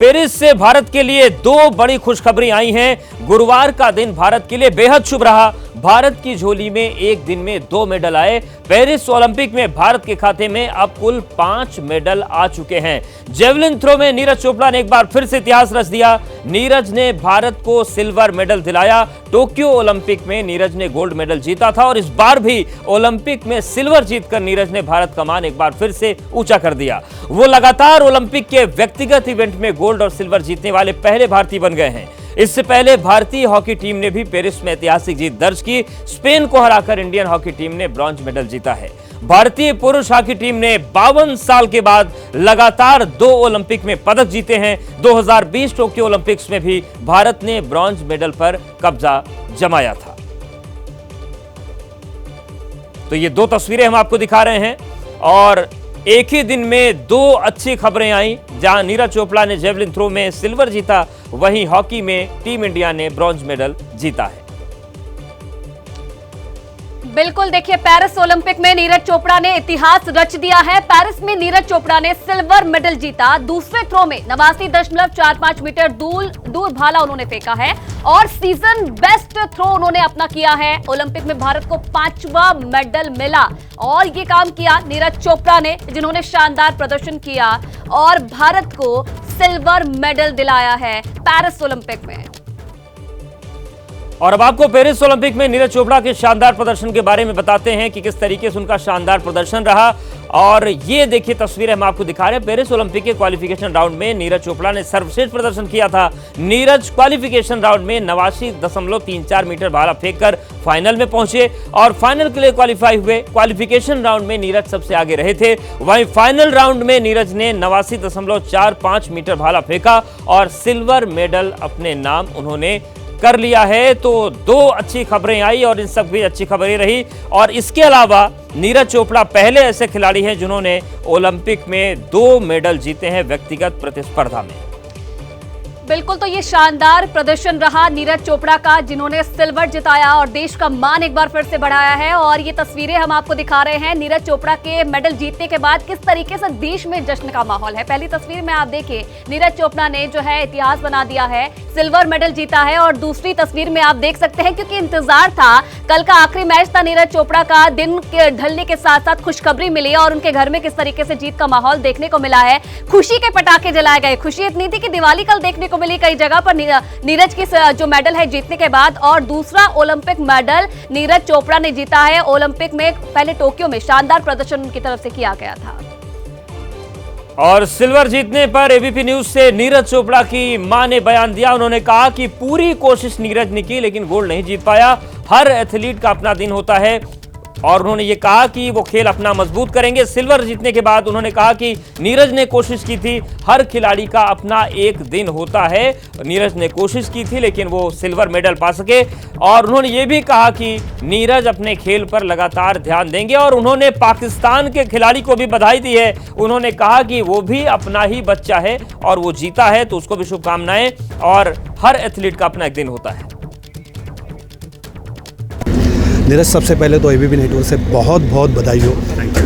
Paris से भारत के लिए दो बड़ी खुशखबरी आई हैं। गुरुवार का दिन भारत के लिए बेहद शुभ रहा। भारत की झोली में एक दिन में 2 मेडल आए। पेरिस ओलंपिक में भारत के खाते में अब कुल 5 मेडल आ चुके हैं। जेवलिन थ्रो में नीरज चोपड़ा ने एक बार फिर से इतिहास रच दिया। नीरज ने भारत को सिल्वर मेडल दिलाया। टोक्यो ओलंपिक में नीरज ने गोल्ड मेडल जीता था और इस बार भी ओलंपिक में सिल्वर जीतकर नीरज ने भारत का मान एक बार फिर से ऊंचा कर दिया। वो लगातार ओलंपिक के व्यक्तिगत इवेंट में गोल्ड और सिल्वर जीतने वाले पहले भारतीय बन गए हैं। इससे पहले भारतीय हॉकी टीम ने भी पेरिस में ऐतिहासिक जीत दर्ज की। स्पेन को हराकर इंडियन हॉकी टीम ने ब्रॉन्ज मेडल जीता है। भारतीय पुरुष हॉकी टीम ने 52 साल के बाद लगातार 2 ओलंपिक में पदक जीते हैं। 2020 टोक्यो ओलंपिक्स में भी भारत ने ब्रॉन्ज मेडल पर कब्जा जमाया था। तो ये 2 तस्वीरें हम आपको दिखा रहे हैं और एक ही दिन में 2 अच्छी खबरें आई। जहां नीरज चोपड़ा ने जेवलिन थ्रो में सिल्वर जीता, वहीं हॉकी में टीम इंडिया ने ब्रॉन्ज मेडल जीता है। बिल्कुल, देखिए पेरिस ओलंपिक में नीरज चोपड़ा ने इतिहास रच दिया है। पेरिस में नीरज चोपड़ा ने सिल्वर मेडल जीता। दूसरे थ्रो में 89.45 मीटर दूर भाला उन्होंने फेंका है और सीजन बेस्ट थ्रो उन्होंने अपना किया है। ओलंपिक में भारत को 5वां मेडल मिला और ये काम किया नीरज चोपड़ा ने, जिन्होंने शानदार प्रदर्शन किया और भारत को सिल्वर मेडल दिलाया है पेरिस ओलंपिक में। और अब आपको पेरिस ओलंपिक में नीरज चोपड़ा के शानदार प्रदर्शन के बारे में बताते हैं कि किस तरीके से उनका शानदार प्रदर्शन रहा। और ये देखिए तस्वीरें हम आपको दिखा रहे हैं। पेरिस ओलंपिक के क्वालिफिकेशन राउंड में नीरज चोपड़ा ने सर्वश्रेष्ठ प्रदर्शन किया था। नीरज क्वालिफिकेशन राउंड में 89.34 मीटर भाला फेंककर फाइनल में पहुंचे और फाइनल के लिए क्वालिफाई हुए। क्वालिफिकेशन राउंड में नीरज सबसे आगे रहे थे। वहीं फाइनल राउंड में नीरज ने 89.45 मीटर भाला फेंका और सिल्वर मेडल अपने नाम उन्होंने कर लिया है। तो 2 अच्छी खबरें आई और इन सब भी अच्छी खबरें रही। और इसके अलावा नीरज चोपड़ा पहले ऐसे खिलाड़ी हैं जिन्होंने ओलंपिक में 2 मेडल जीते हैं व्यक्तिगत प्रतिस्पर्धा में। बिल्कुल, तो ये शानदार प्रदर्शन रहा नीरज चोपड़ा का, जिन्होंने सिल्वर जिताया और देश का मान एक बार फिर से बढ़ाया है। और ये तस्वीरें हम आपको दिखा रहे हैं नीरज चोपड़ा के मेडल जीतने के बाद किस तरीके से देश में जश्न का माहौल है। पहली तस्वीर में आप देखिए, नीरज चोपड़ा ने जो है इतिहास बना दिया है, सिल्वर मेडल जीता है। और दूसरी तस्वीर में आप देख सकते हैं, क्योंकि इंतजार था, कल का आखिरी मैच था नीरज चोपड़ा का, दिन के ढलने के साथ साथ खुशखबरी मिली और उनके घर में किस तरीके से जीत का माहौल देखने को मिला है। खुशी के पटाखे जलाए गए। खुशी इतनी थी कि दिवाली कल देखने को मिली कई जगह पर नीरज की जो मेडल है जीतने के बाद। और दूसरा ओलंपिक मेडल नीरज चोपड़ा ने जीता है ओलंपिक में। पहले टोक्यो में शानदार प्रदर्शन उनकी तरफ से किया गया था। और सिल्वर जीतने पर एबीपी न्यूज से नीरज चोपड़ा की मां ने बयान दिया। उन्होंने कहा कि पूरी कोशिश नीरज ने की लेकिन गोल्ड नहीं जीत पाया। हर एथलीट का अपना दिन होता है और उन्होंने ये कहा कि वो खेल अपना मजबूत करेंगे। सिल्वर जीतने के बाद उन्होंने कहा कि नीरज ने कोशिश की थी, हर खिलाड़ी का अपना एक दिन होता है। नीरज ने कोशिश की थी लेकिन वो सिल्वर मेडल पा सके। और उन्होंने ये भी कहा कि नीरज अपने खेल पर लगातार ध्यान देंगे और उन्होंने पाकिस्तान के खिलाड़ी को भी बधाई दी है। उन्होंने कहा कि वो भी अपना ही बच्चा है और वो जीता है तो उसको भी शुभकामनाएं और हर एथलीट का अपना एक दिन होता है। नीरज, सबसे पहले तो एबीपी नेटवर्क से बहुत बहुत बधाई हो।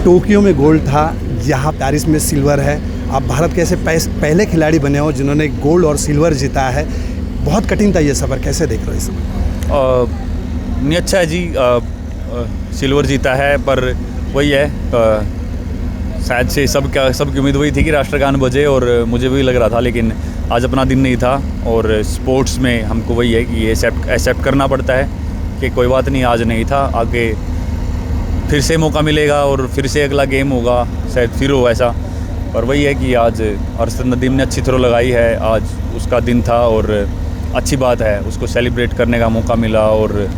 टोक्यो में गोल्ड था, यहाँ पेरिस में सिल्वर है। आप भारत के ऐसे पहले खिलाड़ी बने हो जिन्होंने गोल्ड और सिल्वर जीता है। बहुत कठिन था ये सफ़र, कैसे देख रहे हो इस समय? नहीं, अच्छा है जी। सिल्वर जीता है पर वही है, शायद से सबकी उम्मीद वही थी कि राष्ट्रगान बजे और मुझे भी लग रहा था, लेकिन आज अपना दिन नहीं था। और स्पोर्ट्स में हमको वही है कि ये एक्सेप्ट करना पड़ता है कि कोई बात नहीं, आज नहीं था, आगे फिर से मौका मिलेगा और फिर से अगला गेम होगा, शायद फिर हो ऐसा। पर वही है कि आज अरशद नदीम ने अच्छी थ्रो लगाई है, आज उसका दिन था और अच्छी बात है, उसको सेलिब्रेट करने का मौका मिला और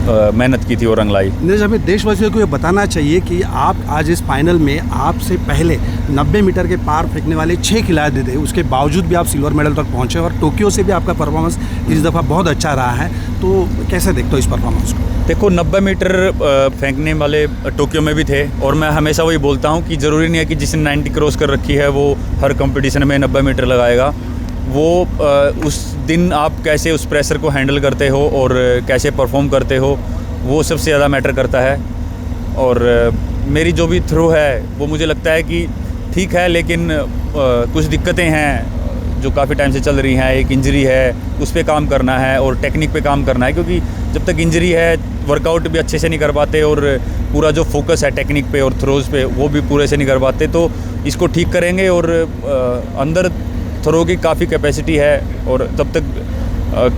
मेहनत की थी और रंग लाई। नीरज, हमें देशवासियों को ये बताना चाहिए कि आप आज इस फाइनल में आपसे पहले 90 मीटर के पार फेंकने वाले 6 खिलाड़ी थे, उसके बावजूद भी आप सिल्वर मेडल तक पहुंचे और टोक्यो से भी आपका परफॉर्मेंस इस दफ़ा बहुत अच्छा रहा है। तो कैसे देखते हो इस परफॉर्मेंस को? देखो, 90 मीटर फेंकने वाले टोक्यो में भी थे और मैं हमेशा वही बोलता हूँ कि ज़रूरी नहीं है कि जिसने 90 क्रॉस कर रखी है वो हर कंपटीशन में 90 मीटर लगाएगा। वो उस दिन आप कैसे उस प्रेशर को हैंडल करते हो और कैसे परफॉर्म करते हो, वो सबसे ज़्यादा मैटर करता है। और मेरी जो भी थ्रो है वो मुझे लगता है कि ठीक है, लेकिन कुछ दिक्कतें हैं जो काफ़ी टाइम से चल रही हैं। एक इंजरी है, उस पे काम करना है और टेक्निक पे काम करना है, क्योंकि जब तक इंजरी है वर्कआउट भी अच्छे से नहीं कर पाते और पूरा जो फोकस है टेक्निक पे और थ्रोज़ पे वो भी पूरे से नहीं कर पाते। तो इसको ठीक करेंगे और अंदर थ्रो की काफ़ी कैपेसिटी है और तब तक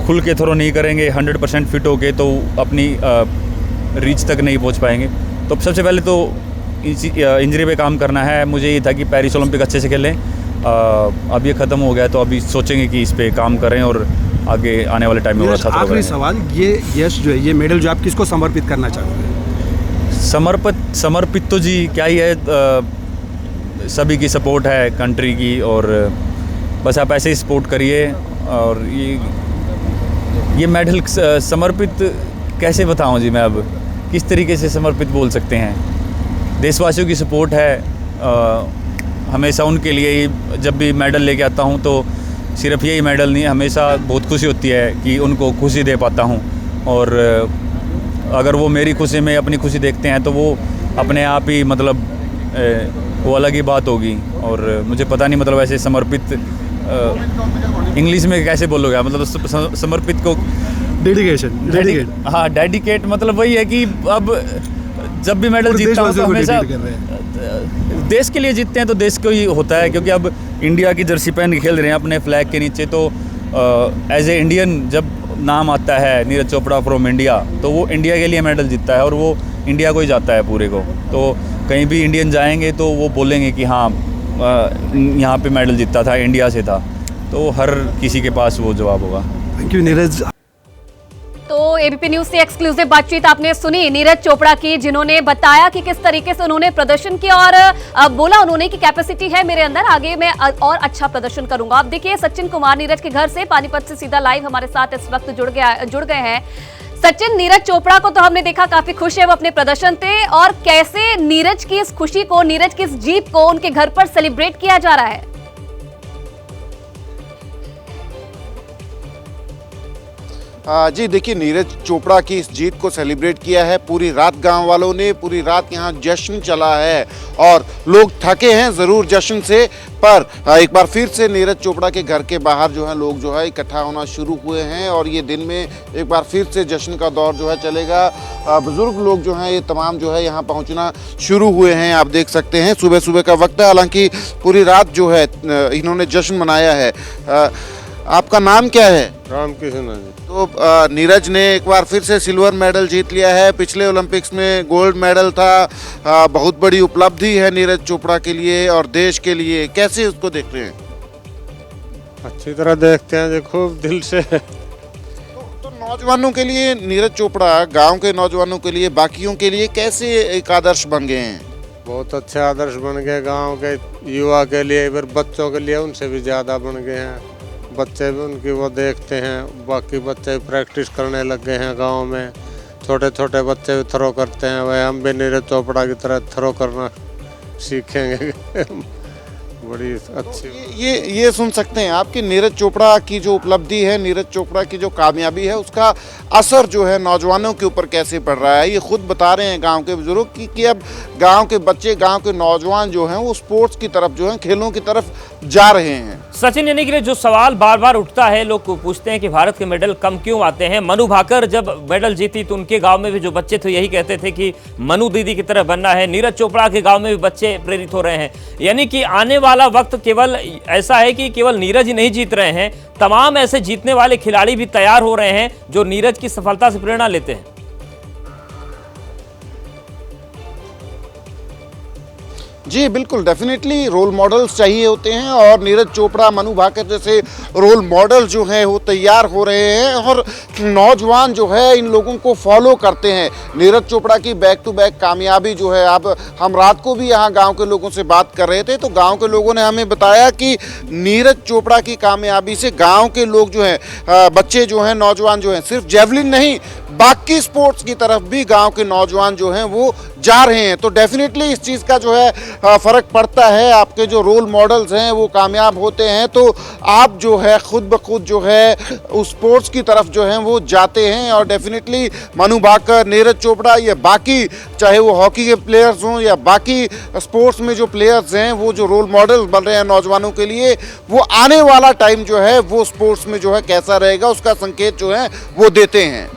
खुल के थ्रो नहीं करेंगे 100% फिट होके तो अपनी रीच तक नहीं पहुंच पाएंगे। तो सबसे पहले तो इंजरी पे काम करना है। मुझे ये था कि पेरिस ओलंपिक अच्छे से खेलें, अब ये ख़त्म हो गया तो अभी सोचेंगे कि इस पे काम करें और आगे आने वाले टाइम में और अच्छा आखिरी सवाल, ये यश जो है, ये मेडल जो आप किसको समर्पित करना चाहते हैं? समर्पित तो जी क्या ही है, सभी की सपोर्ट है कंट्री की और बस आप ऐसे ही सपोर्ट करिए। और ये मेडल समर्पित कैसे बताऊं जी मैं, अब किस तरीके से समर्पित बोल सकते हैं। देशवासियों की सपोर्ट है, हमेशा उनके लिए ही जब भी मेडल लेके आता हूं तो सिर्फ यही मेडल नहीं, हमेशा बहुत खुशी होती है कि उनको खुशी दे पाता हूं। और अगर वो मेरी खुशी में अपनी खुशी देखते हैं तो वो अपने आप ही मतलब वो अलग ही बात होगी। और मुझे पता नहीं मतलब ऐसे समर्पित इंग्लिश में कैसे बोलोगे आप, मतलब समर्पित को डेडिकेट। हाँ, डेडिकेट मतलब वही है कि अब जब भी मेडल जीतता हूँ तो हमेशा देश के लिए जीतते हैं तो देश को ही होता है, क्योंकि अब इंडिया की जर्सी पहन के खेल रहे हैं अपने फ्लैग के नीचे। तो एज ए इंडियन जब नाम आता है नीरज चोपड़ा फ्रॉम इंडिया तो वो इंडिया के लिए मेडल जीतता है और वो इंडिया को ही जाता है पूरे को। तो कहीं भी इंडियन जाएंगे तो वो बोलेंगे कि हाँ यहाँ पे मेडल जीता था, इंडिया से था। तो हर किसी के पास वो जवाब होगा। Thank you Neeraj. तो एबीपी न्यूज से एक्सक्लूसिव बातचीत आपने सुनी नीरज चोपड़ा की, जिन्होंने बताया कि किस तरीके से उन्होंने प्रदर्शन किया और बोला उन्होंने कि कैपेसिटी है मेरे अंदर, आगे मैं और अच्छा प्रदर्शन करूंगा। अब देखिए सचिन कुमार नीरज के घर से पानीपत से सीधा लाइव हमारे साथ इस वक्त जुड़ गए हैं। सचिन, नीरज चोपड़ा को तो हमने देखा काफी खुश है वो अपने प्रदर्शन से, और कैसे नीरज की इस खुशी को, नीरज की इस जीत को उनके घर पर सेलिब्रेट किया जा रहा है? जी देखिए, नीरज चोपड़ा की इस जीत को सेलिब्रेट किया है पूरी रात गांव वालों ने, पूरी रात यहाँ जश्न चला है और लोग थके हैं ज़रूर जश्न से, पर एक बार फिर से नीरज चोपड़ा के घर के बाहर जो है लोग जो है इकट्ठा होना शुरू हुए हैं और ये दिन में एक बार फिर से जश्न का दौर जो है चलेगा। बुजुर्ग लोग जो हैं ये तमाम जो है यहाँ पहुँचना शुरू हुए हैं, आप देख सकते हैं सुबह सुबह का वक्त है, हालांकि पूरी रात जो है इन्होंने जश्न मनाया है। आपका नाम क्या है? रामकृष्ण जी। तो नीरज ने एक बार फिर से सिल्वर मेडल जीत लिया है, पिछले ओलंपिक्स में गोल्ड मेडल था, बहुत बड़ी उपलब्धि है नीरज चोपड़ा के लिए और देश के लिए। कैसे उसको देख रहे हैं? अच्छी तरह देखते हैं जी, खूब दिल से। तो नौजवानों के लिए नीरज चोपड़ा, गांव के नौजवानों के लिए, बाकियों के लिए कैसे एक आदर्श बन गए हैं? बहुत अच्छे आदर्श बन गए गांव के युवा के लिए, फिर बच्चों के लिए उनसे भी ज़्यादा बन गए हैं। बच्चे भी उनकी वो देखते हैं, बाकी बच्चे भी प्रैक्टिस करने लग गए हैं गांव में। छोटे छोटे बच्चे भी थ्रो करते हैं, वह हम भी नीरज चोपड़ा की तरह थ्रो करना सीखेंगे। बड़ी अच्छी ये सुन सकते हैं आप कि नीरज चोपड़ा की जो उपलब्धि है, नीरज चोपड़ा की जो कामयाबी है, उसका असर जो है नौजवानों के ऊपर कैसे पड़ रहा है। ये खुद बता रहे हैं गांव के बुजुर्ग कि अब गांव के बच्चे, गांव के नौजवान जो हैं वो स्पोर्ट्स की तरफ जो हैं, खेलों की तरफ जा रहे हैं। सचिन, यानी कि जो सवाल बार बार उठता है, लोग पूछते हैं कि भारत के मेडल कम क्यों आते हैं। मनु भाकर जब मेडल जीती तो उनके गांव में भी जो बच्चे थे यही कहते थे कि मनु दीदी की तरह बनना है। नीरज चोपड़ा के गांव में भी बच्चे प्रेरित हो रहे हैं। यानी कि आने वाला वक्त केवल ऐसा है कि केवल नीरज ही नहीं जीत रहे हैं, तमाम ऐसे जीतने वाले खिलाड़ी भी तैयार हो रहे हैं जो नीरज की सफलता से प्रेरणा लेते हैं। जी बिल्कुल, डेफिनेटली रोल मॉडल्स चाहिए होते हैं और नीरज चोपड़ा, मनु भाकर जैसे रोल मॉडल जो हैं वो तैयार हो रहे हैं और नौजवान जो है इन लोगों को फॉलो करते हैं। नीरज चोपड़ा की बैक टू बैक कामयाबी जो है, अब हम रात को भी यहाँ गांव के लोगों से बात कर रहे थे तो गांव के लोगों ने हमें बताया कि नीरज चोपड़ा की कामयाबी से गाँव के लोग जो हैं, बच्चे जो हैं, नौजवान जो हैं, सिर्फ जेवलिन नहीं बाकी स्पोर्ट्स की तरफ भी गांव के नौजवान जो हैं वो जा रहे हैं। तो डेफिनेटली इस चीज़ का जो है फ़र्क पड़ता है, आपके जो रोल मॉडल्स हैं वो कामयाब होते हैं, तो आप जो है खुद ब खुद जो है उस स्पोर्ट्स की तरफ जो है वो जाते हैं। और डेफिनेटली मनु भाकर, नीरज चोपड़ा, ये बाकी चाहे वो हॉकी के प्लेयर्स हों या बाकी स्पोर्ट्स में जो प्लेयर्स हैं वो जो रोल मॉडल्स बन रहे हैं नौजवानों के लिए, वो आने वाला टाइम जो है वो स्पोर्ट्स में जो है कैसा रहेगा उसका संकेत जो है वो देते हैं।